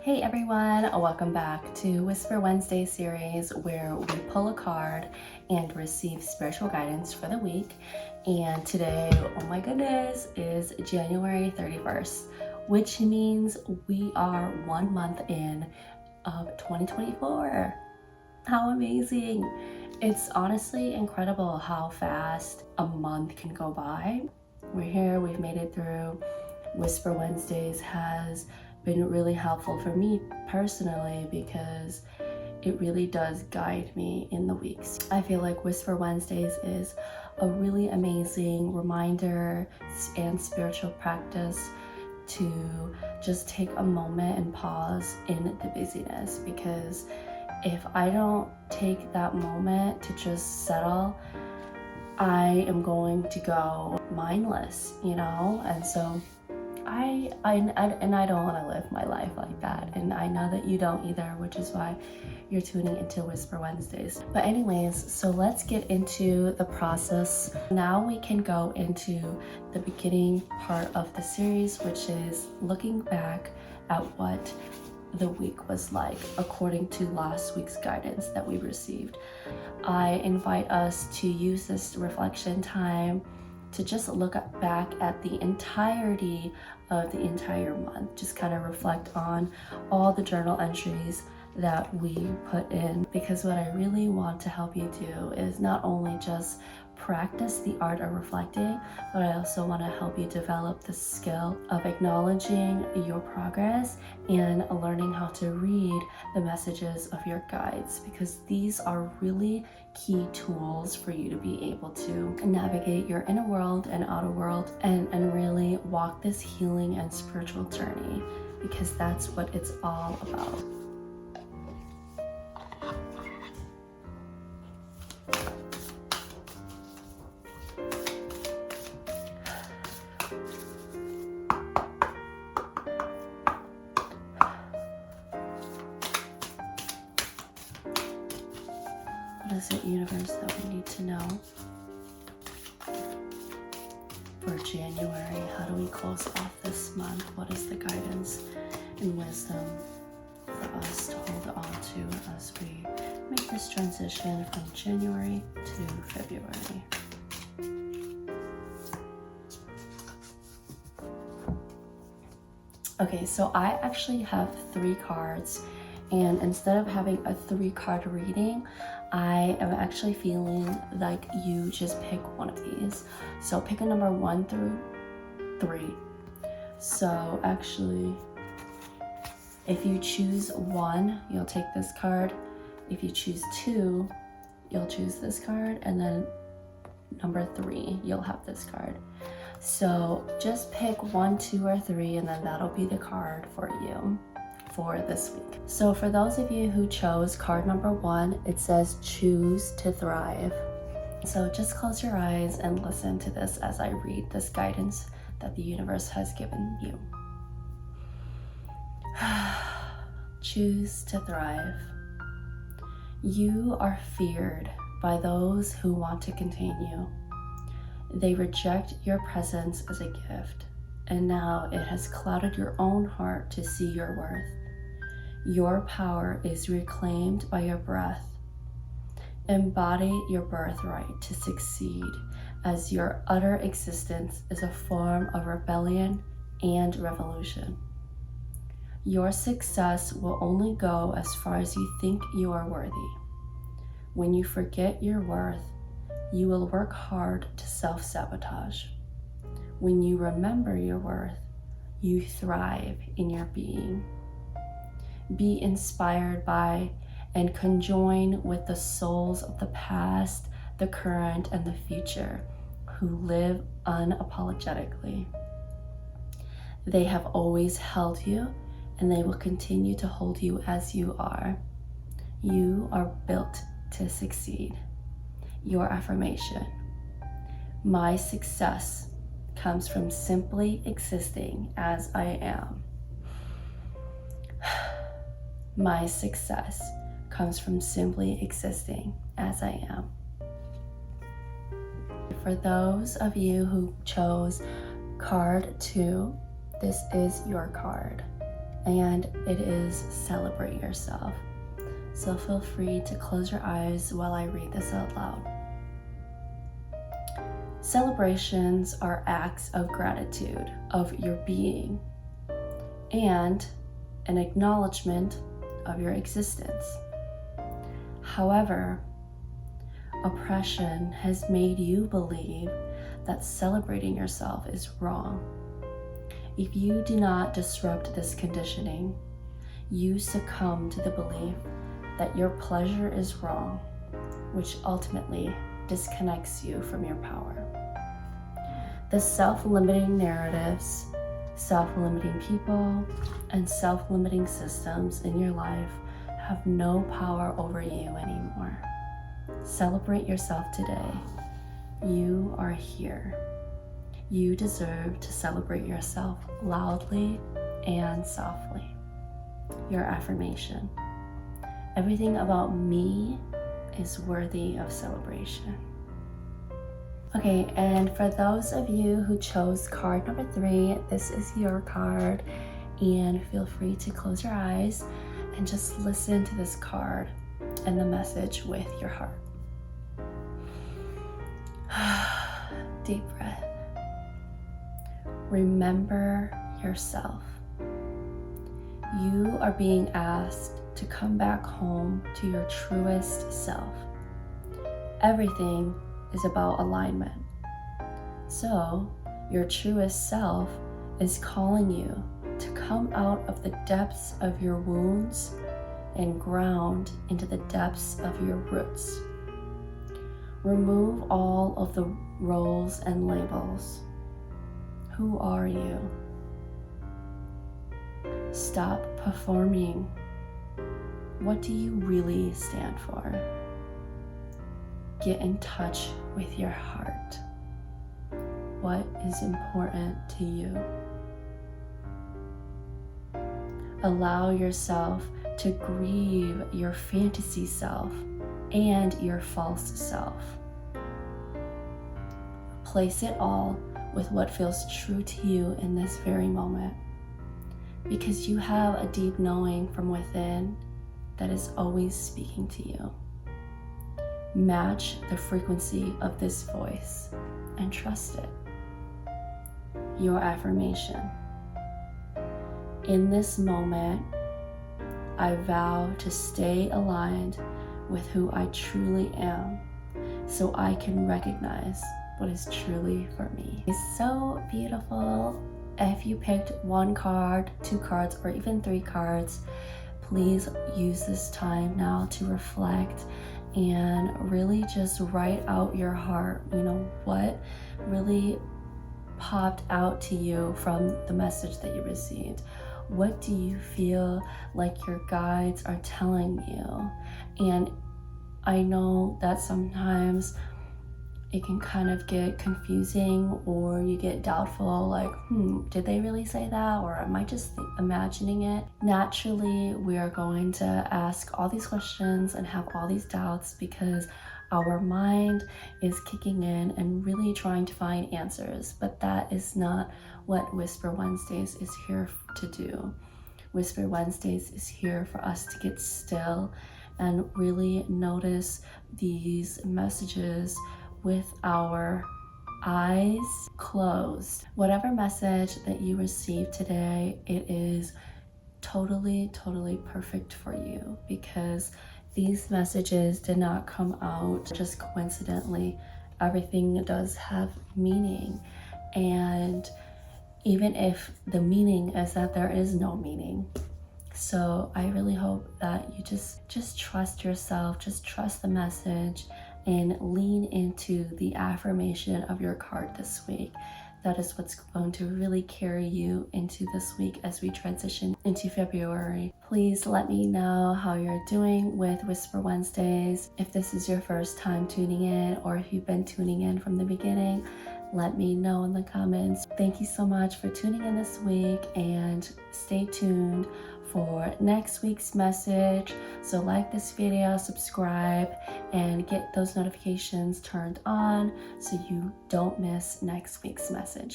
Hey everyone, welcome back to Whisper Wednesday series where we pull a card and receive spiritual guidance for the week. And today, oh my goodness, is January 31st, which means we are 1 month in of 2024. How amazing! It's honestly incredible how fast a month can go by. We're here, we've made it through. Whisper Wednesdays has been really helpful for me personally because it really does guide me in the weeks. I feel like Whisper Wednesdays is a really amazing reminder and spiritual practice to just take a moment and pause in the busyness, because if I don't take that moment to just settle, I am going to go mindless, and so I don't want to live my life like that, and I know that you don't either, which is why you're tuning into Whisper Wednesdays. But anyways, so let's get into the process. Now we can go into the beginning part of the series, which is looking back at what the week was like according to last week's guidance that we received. I invite us to use this reflection time to just look back at the entirety of the entire month, just kind of reflect on all the journal entries that we put in, because what I really want to help you do is not only just practice the art of reflecting, but I also want to help you develop the skill of acknowledging your progress and learning how to read the messages of your guides, because these are really key tools for you to be able to navigate your inner world and outer world and really walk this healing and spiritual journey, because that's what it's all about. What is it, universe, that we need to know for January? How do we close off this month? What is the guidance and wisdom for us to hold on to as we make this transition from January to February? Okay, so I actually have 3 cards, and instead of having a 3-card reading, I am actually feeling like you just pick one of these. So pick a number 1 through 3. So actually, if you choose 1, you'll take this card. If you choose 2, you'll choose this card. And then number 3, you'll have this card. So just pick 1, 2, or 3, and then that'll be the card for you for this week. So for those of you who chose card number 1, it says choose to thrive. So just close your eyes and listen to this as I read this guidance that the universe has given you. Choose to thrive. You are feared by those who want to contain you. They reject your presence as a gift, and now it has clouded your own heart to see your worth. Your power is reclaimed by your breath. Embody your birthright to succeed, as your utter existence is a form of rebellion and revolution. Your success will only go as far as you think you are worthy. When you forget your worth, you will work hard to self-sabotage. When you remember your worth, you thrive in your being. Be inspired by and conjoin with the souls of the past, the current, and the future who live unapologetically. They have always held you, and they will continue to hold you as you are. You are built to succeed. Your affirmation: my success comes from simply existing as I am. My success comes from simply existing as I am. For those of you who chose card 2, this is your card. and it is celebrate yourself. So feel free to close your eyes while I read this out loud. Celebrations are acts of gratitude of your being and an acknowledgement of your existence. However, oppression has made you believe that celebrating yourself is wrong. If you do not disrupt this conditioning, you succumb to the belief that your pleasure is wrong, which ultimately disconnects you from your power. The self-limiting narratives, self-limiting people, and self-limiting systems in your life have no power over you anymore. Celebrate yourself today. You are here. You deserve to celebrate yourself loudly and softly. Your affirmation. Everything about me is worthy of celebration. Okay, and for those of you who chose card number 3, this is your card, and feel free to close your eyes and just listen to this card and the message with your heart. Deep breath. Remember yourself. You are being asked to come back home to your truest self. Everything is about alignment. So, your truest self is calling you to come out of the depths of your wounds and ground into the depths of your roots. Remove all of the roles and labels. Who are you? Stop performing. What do you really stand for? Get in touch with your heart. What is important to you? Allow yourself to grieve your fantasy self and your false self. Place it all with what feels true to you in this very moment, because you have a deep knowing from within that is always speaking to you. Match the frequency of this voice and trust it. Your affirmation. In this moment, I vow to stay aligned with who I truly am so I can recognize what is truly for me. It's so beautiful. If you picked 1 card, 2 cards, or even 3 cards, please use this time now to reflect and really just write out your heart. What really popped out to you from the message that you received. What do you feel like your guides are telling you? And I know that sometimes it can kind of get confusing, or you get doubtful, like, did they really say that? Or am I just imagining it? Naturally, we are going to ask all these questions and have all these doubts because our mind is kicking in and really trying to find answers. But that is not what Whisper Wednesdays is here to do. Whisper Wednesdays is here for us to get still and really notice these messages with our eyes closed. Whatever message that you receive today, it is totally perfect for you, because these messages did not come out just coincidentally. Everything does have meaning, and even if the meaning is that there is no meaning. So I really hope that you just trust yourself, just trust the message, and lean into the affirmation of your card this week. That is what's going to really carry you into this week as we transition into February. Please let me know how you're doing with Whisper Wednesdays. If this is your first time tuning in, or if you've been tuning in from the beginning, let me know in the comments. Thank you so much for tuning in this week, and stay tuned for next week's message. So like this video, subscribe, and get those notifications turned on so you don't miss next week's message.